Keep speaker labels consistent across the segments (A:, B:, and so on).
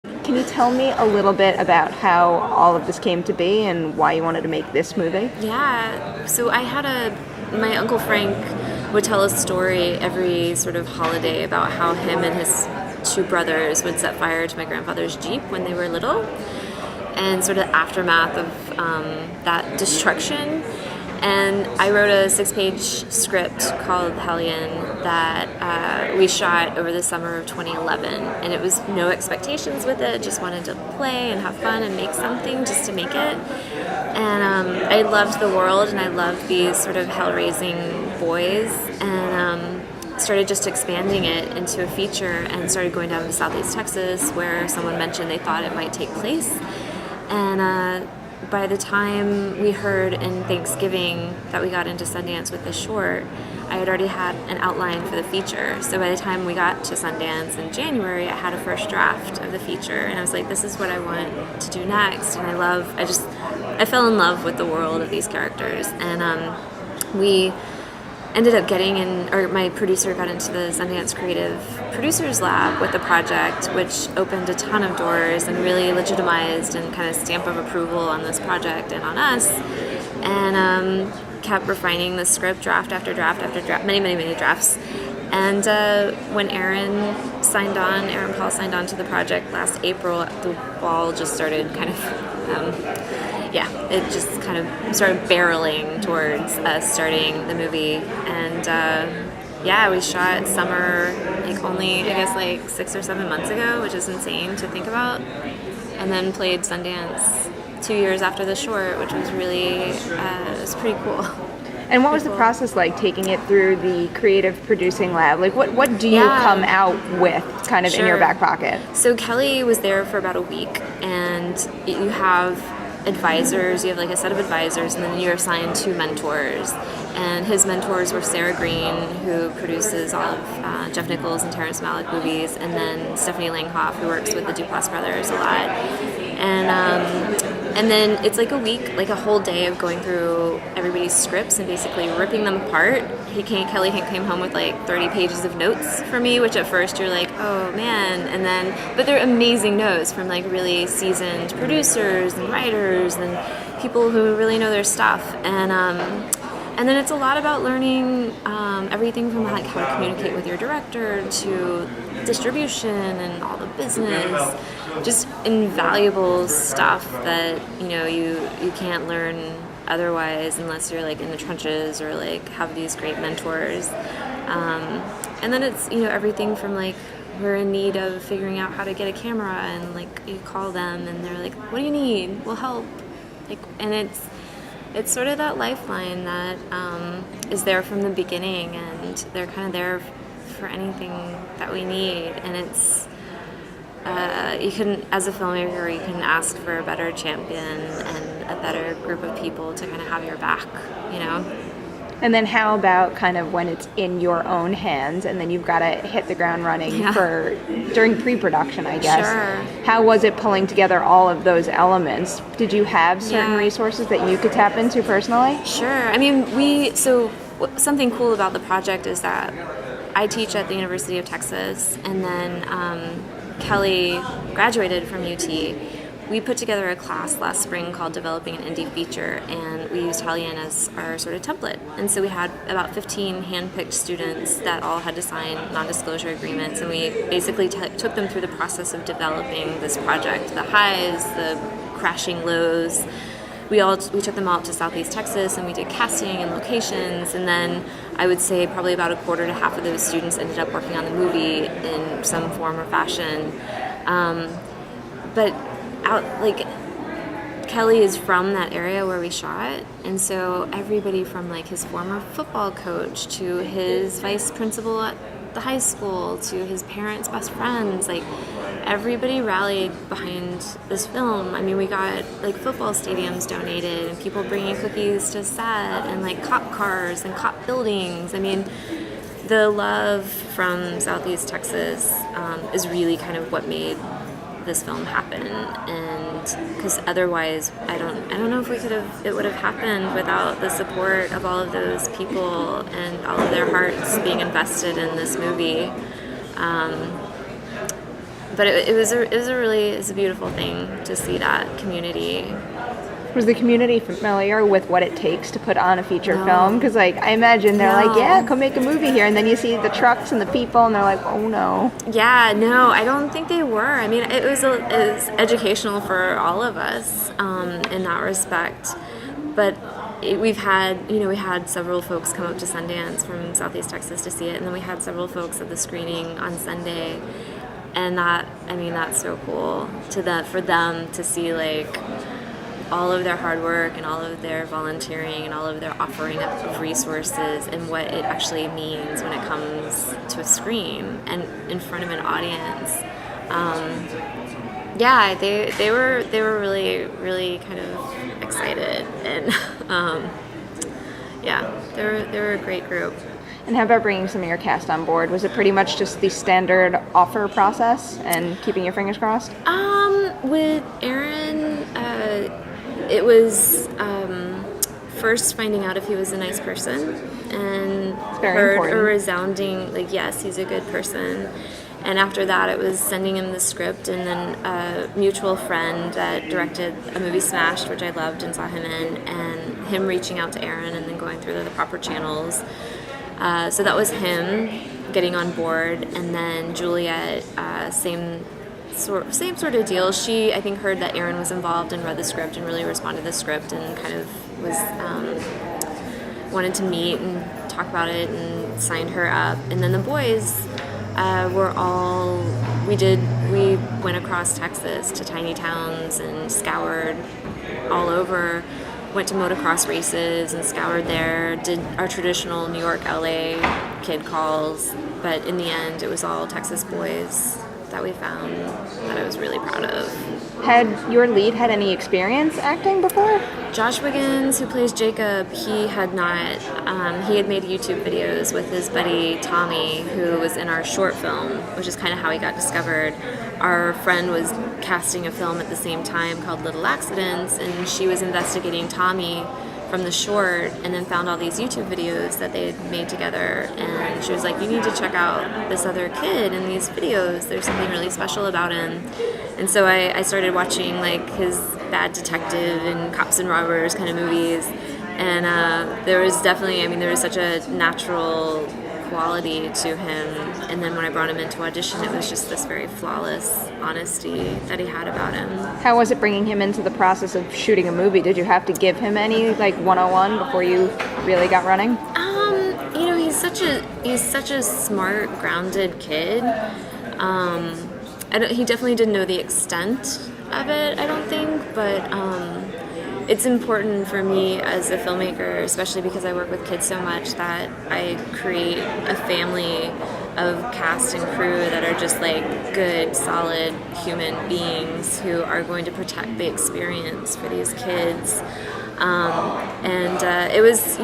A: Can you tell me a little bit about how all of this came to be and why you wanted to make this movie?
B: Yeah, so my Uncle Frank would tell a story every sort of holiday about how him and his two brothers would set fire to my grandfather's Jeep when they were little, and sort of aftermath of that destruction. And I wrote a 6-page script called Hellion that we shot over the summer of 2011. And it was no expectations with it, just wanted to play and have fun and make something just to make it. And I loved the world and I loved these sort of hell-raising boys. And started just expanding it into a feature and started going down to Southeast Texas where someone mentioned they thought it might take place. And by the time we heard in Thanksgiving that we got into Sundance with the short, I had already had an outline for the feature. So by the time we got to Sundance in January, I had a first draft of the feature, and I was like, this is what I want to do next. And I fell in love with the world of these characters. And we ended up my producer got into the Sundance Creative Producers Lab with the project, which opened a ton of doors and really legitimized and kind of stamp of approval on this project and on us. And kept refining the script draft after draft after draft, many drafts. And when Aaron Paul signed on to the project last April, the ball just started kind of it just kind of started barreling towards us starting the movie. And we shot summer only, I guess, 6 or 7 months ago, which is insane to think about. And then played Sundance 2 years after the short, which was really, it was pretty cool.
A: And what was the process like, taking it through the creative producing lab? What do you come out with kind of in your back pocket?
B: So Kelly was there for about a week, and you have advisors, you have a set of advisors, and then you're assigned 2 mentors. And his mentors were Sarah Green, who produces all of Jeff Nichols and Terrence Malick movies, and then Stephanie Langhoff, who works with the Duplass brothers a lot. And then it's a week, a whole day of going through everybody's scripts and basically ripping them apart. Kelly came home with 30 pages of notes for me, which at first you're like, oh man, but they're amazing notes from really seasoned producers and writers and people who really know their stuff. And then it's a lot about learning everything from how to communicate with your director to distribution and all the business, just invaluable stuff that you can't learn otherwise unless you're in the trenches or have these great mentors. And then it's everything from we're in need of figuring out how to get a camera, and you call them and they're like, what do you need? We'll help. And it's sort of that lifeline that is there from the beginning, and they're kind of there for anything that we need. And it's you couldn't, as a filmmaker, you couldn't ask for a better champion and a better group of people to kind of have your back,
A: And then how about kind of when it's in your own hands and then you've got to hit the ground running during pre-production, I guess.
B: Sure.
A: How was it pulling together all of those elements? Did you have certain resources that you could tap into personally?
B: Sure. I mean, something cool about the project is that I teach at the University of Texas, and then Kelly graduated from UT. We put together a class last spring called Developing an Indie Feature, and we used Hellion as our sort of template. And so we had about 15 hand-picked students that all had to sign non-disclosure agreements, and we basically took them through the process of developing this project, the highs, the crashing lows. We took them out to Southeast Texas, and we did casting and locations, and then I would say probably about a quarter to half of those students ended up working on the movie in some form or fashion. Kelly is from that area where we shot, and so everybody from his former football coach to his vice principal at the high school to his parents' best friends, everybody rallied behind this film. I mean, we got football stadiums donated and people bringing cookies to set, and cop cars and cop buildings. I mean, the love from Southeast Texas is really kind of what made this film happen, and because otherwise I don't know if it would have happened without the support of all of those people and all of their hearts being invested in this movie. but it was a beautiful thing to see that community.
A: Was the community familiar with what it takes to put on a feature
B: No.
A: film? Because, like, I imagine they're
B: No.
A: like, yeah, come make a movie here. And then you see the trucks and the people, and they're like, oh, no.
B: Yeah, no, I don't think they were. I mean, it was educational for all of us in that respect. But we had several folks come up to Sundance from Southeast Texas to see it, and then we had several folks at the screening on Sunday. And that's so cool for them to see, like, all of their hard work and all of their volunteering and all of their offering up of resources and what it actually means when it comes to a screen and in front of an audience. They were really, really kind of excited, and they were a great group.
A: And how about bringing some of your cast on board? Was it pretty much just the standard offer process and keeping your fingers crossed?
B: With Aaron, it was first finding out if he was a nice person, and heard
A: important.
B: a resounding, like, yes, he's a good person. And after that, it was sending him the script, and then a mutual friend that directed a movie, Smashed, which I loved and saw him in, and him reaching out to Aaron and then going through the proper channels. So that was him getting on board, and then Juliet, same sort of deal. She, I think, heard that Aaron was involved and read the script and really responded to the script and kind of was wanted to meet and talk about it and signed her up. And then the boys we went across Texas to tiny towns and scoured all over. Went to motocross races and scoured there, did our traditional New York, LA kid calls, but in the end it was all Texas boys that we found that I was really proud of.
A: Had your lead had any experience acting before?
B: Josh Wiggins, who plays Jacob, he had not. He had made YouTube videos with his buddy Tommy, who was in our short film, which is kind of how he got discovered. Our friend was casting a film at the same time called Little Accidents, and she was investigating Tommy from the short, and then found all these YouTube videos that they had made together, and she was like, you need to check out this other kid in these videos, there's something really special about him. And so I started watching, like, his Bad Detective and Cops and Robbers kind of movies, and there was such a natural quality to him. And then when I brought him in to audition, it was just this very flawless honesty that he had about him.
A: How was it bringing him into the process of shooting a movie? Did you have to give him any, like, 101 before you really got running?
B: He's such a smart, grounded kid. He definitely didn't know the extent of it, I don't think, but it's important for me as a filmmaker, especially because I work with kids so much, that I create a family of cast and crew that are just, like, good, solid human beings who are going to protect the experience for these kids. It was,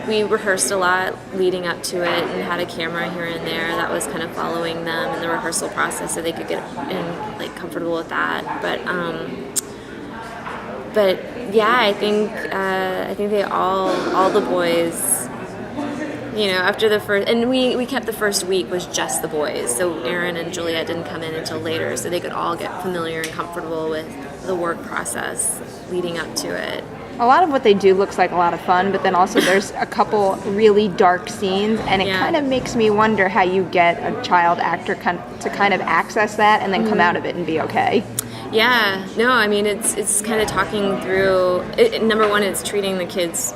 B: we rehearsed a lot leading up to it and had a camera here and there that was kind of following them in the rehearsal process so they could get in, like, comfortable with that. But yeah, I think they all the boys, after the first, and we kept the first week was just the boys, so Aaron and Juliet didn't come in until later, so they could all get familiar and comfortable with the work process leading up to it.
A: A lot of what they do looks like a lot of fun, but then also there's a couple really dark scenes, and it kind of makes me wonder how you get a child actor to kind of access that and then come out of it and be okay.
B: Yeah, no, I mean, it's kind of talking through, number one, it's treating the kids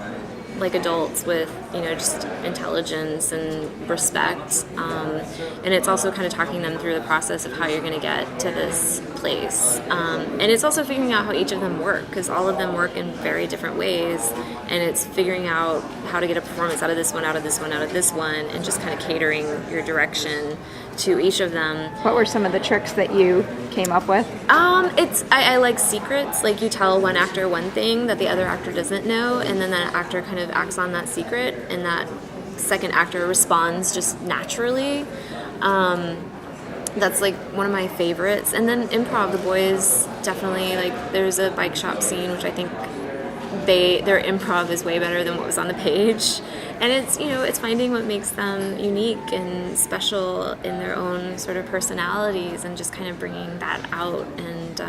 B: like adults with, just intelligence and respect. And it's also kind of talking them through the process of how you're going to get to this place. And it's also figuring out how each of them work, because all of them work in very different ways. And it's figuring out how to get a performance out of this one, out of this one, out of this one, and just kind of catering your direction to each of them.
A: What were some of the tricks that you came up with?
B: I like secrets. Like, you tell one actor one thing that the other actor doesn't know, and then that actor kind of acts on that secret, and that second actor responds just naturally. That's, like, one of my favorites. And then improv, the boys definitely, like, there's a bike shop scene, which I think their improv is way better than what was on the page, and it's finding what makes them unique and special in their own sort of personalities, and just kind of bringing that out. And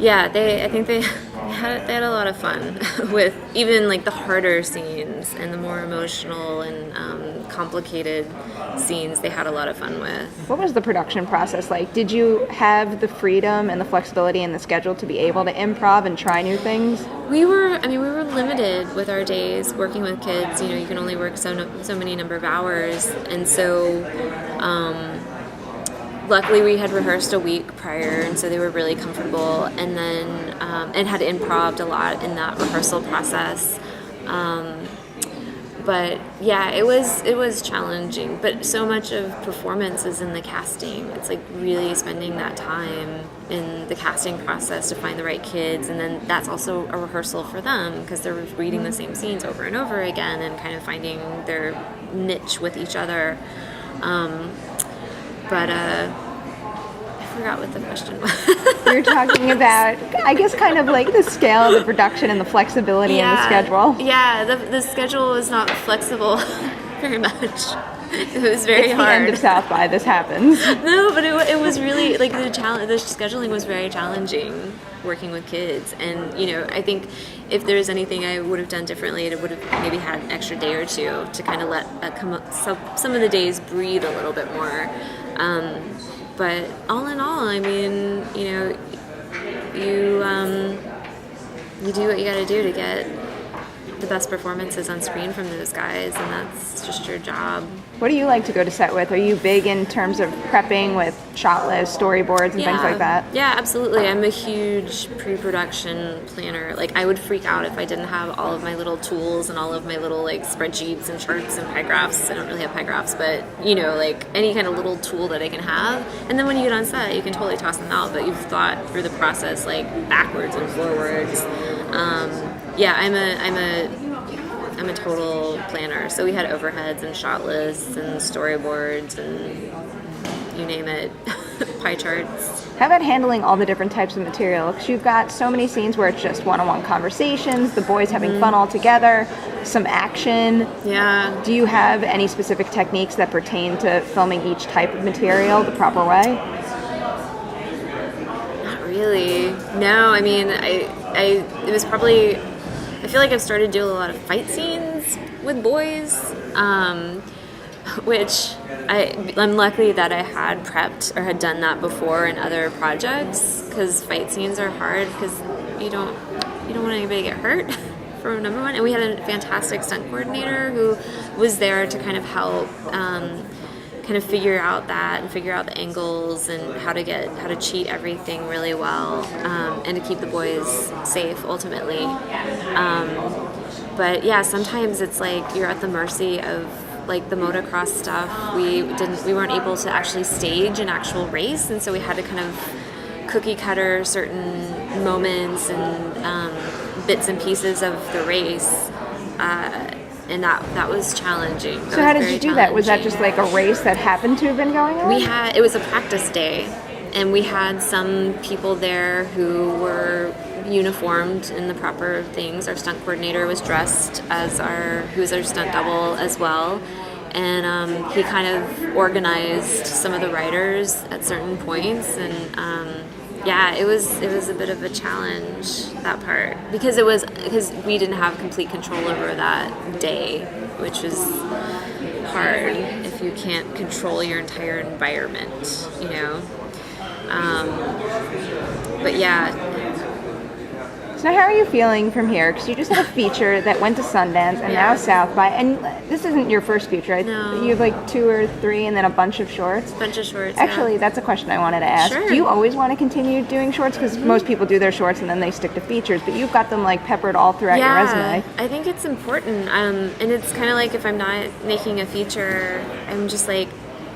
B: I think they had a lot of fun with even like the harder scenes and the more emotional and complicated scenes. They had a lot of fun with.
A: What was the production process like? Did you have the freedom and the flexibility in the schedule to be able to improv and try new things?
B: We were limited with our days working with kids. You can only work so many number of hours, and so luckily we had rehearsed a week prior, and so they were really comfortable, and then and had improv a lot in that rehearsal process. But yeah, it was challenging, but so much of performance is in the casting. It's like really spending that time in the casting process to find the right kids, and then that's also a rehearsal for them because they're reading the same scenes over and over again and kind of finding their niche with each other. But I forgot what the question was.
A: You're talking about, I guess, kind of like the scale of the production and the flexibility in the schedule.
B: Yeah, the schedule was not flexible very much. It was very hard. It's the
A: end of South by. This happens.
B: No, but it was really like the scheduling was very challenging working with kids, and I think if there's anything I would have done differently, it would have maybe had an extra day or two to kind of let some of the days breathe a little bit more. But all in all, I mean, you do what you got to do to get the best performances on screen from those guys, and that's just your job.
A: What do you like to go to set with? Are you big in terms of prepping with shot lists, storyboards, and things like that?
B: Yeah, absolutely. I'm a huge pre-production planner. Like, I would freak out if I didn't have all of my little tools and all of my little like spreadsheets and charts and pie graphs. I don't really have pie graphs, but like any kind of little tool that I can have. And then when you get on set, you can totally toss them out, but you've thought through the process like backwards and forwards. I'm a total planner. So we had overheads and shot lists and storyboards and you name it, pie charts.
A: How about handling all the different types of material? Because you've got so many scenes where it's just one-on-one conversations, the boys having fun all together, some action.
B: Yeah.
A: Do you have any specific techniques that pertain to filming each type of material the proper way?
B: Not really. No, I mean, it was probably... I feel like I've started doing a lot of fight scenes with boys, which I'm lucky that I had prepped or had done that before in other projects, because fight scenes are hard because you don't want anybody to get hurt, for number one. And we had a fantastic stunt coordinator who was there to kind of help kind of figure out the angles and how to cheat everything really well, and to keep the boys safe ultimately. But yeah, sometimes it's like you're at the mercy of like the motocross stuff. We weren't able to actually stage an actual race, and so we had to kind of cookie cutter certain moments and bits and pieces of the race. And that was challenging.
A: So how did you do that? Was that just like a race that happened to have been going on?
B: It was a practice day, and we had some people there who were uniformed in the proper things. Our stunt coordinator was dressed who was our stunt double as well. And he kind of organized some of the riders at certain points, and it was a bit of a challenge, that part, because we didn't have complete control over that day, which is hard if you can't control your entire environment, but yeah.
A: So how are you feeling from here? Because you just had a feature that went to Sundance and now South by, and this isn't your first feature.
B: No.
A: You have like 2 or 3 and then a bunch of shorts. Actually, that's a question I wanted to ask.
B: Sure.
A: Do you always want to continue doing shorts? Because most people do their shorts and then they stick to features, but you've got them like peppered all throughout your resume.
B: I think it's important. And it's kind of like if I'm not making a feature, I'm just like,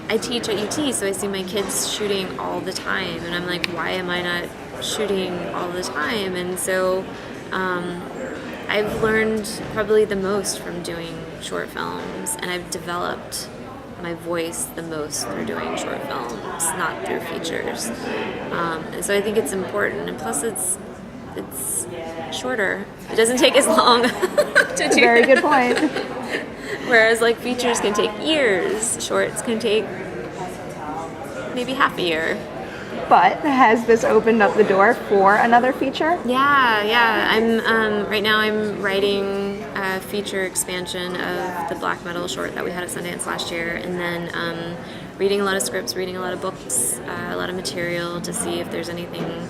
B: I teach at UT, so I see my kids shooting all the time, and I'm like, why am I not shooting all the time? And so I've learned probably the most from doing short films, and I've developed my voice the most through doing short films, not through features. And so I think it's important, and plus it's shorter. It doesn't take as long to do.
A: Very good point.
B: Whereas like features can take years, shorts can take maybe half a year.
A: But has this opened up the door for another feature?
B: Yeah. I'm right now I'm writing a feature expansion of the black metal short that we had at Sundance last year, and then reading a lot of scripts, reading a lot of books, a lot of material to see if there's anything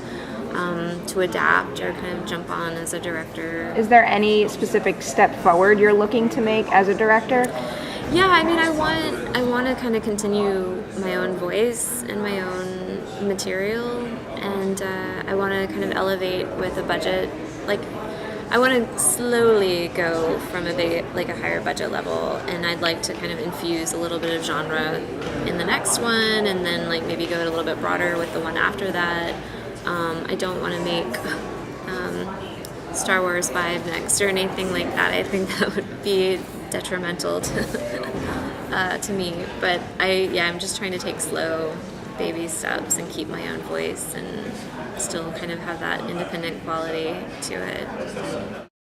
B: to adapt or kind of jump on as a director.
A: Is there any specific step forward you're looking to make as a director?
B: Yeah, I mean, I want to kind of continue my own voice and my own material, and I want to kind of elevate with a budget. Like, I want to slowly go from a higher budget level, and I'd like to kind of infuse a little bit of genre in the next one, and then like maybe go a little bit broader with the one after that. I don't want to make Star Wars 5 next or anything like that. I think that would be detrimental to me. But I'm just trying to take slow baby steps and keep my own voice and still kind of have that independent quality to it.